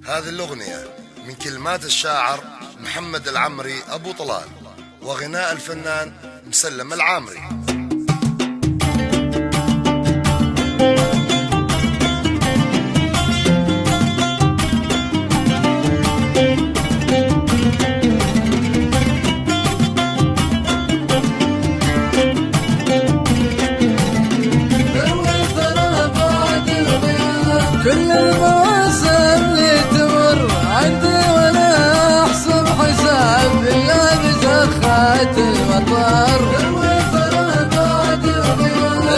هذه الأغنية من كلمات الشاعر محمد العمري أبو طلال وغناء الفنان مسلم العامري. كل المواسم اللي تمر عندي وانا احسب حساب الا بزخات المطر،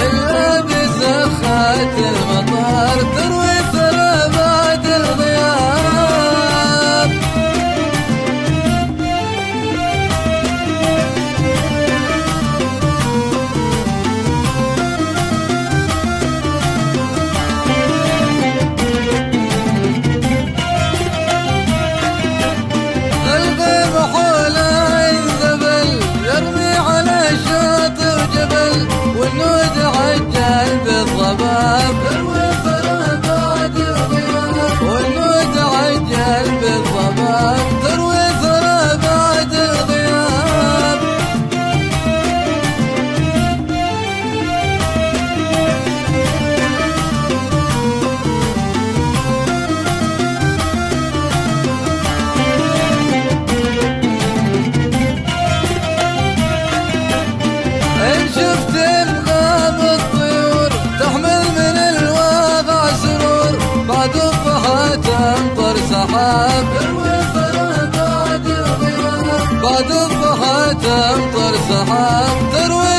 الا بزخات المطر تروي ثرى بعد الغياب. والنود عجل بالضباب، والنود عجل بالضباب تروي ثرى بعد الغياب. إن شفت بعد الضحى تمطر سحاب، بعد الضحى تمطر سحاب تروي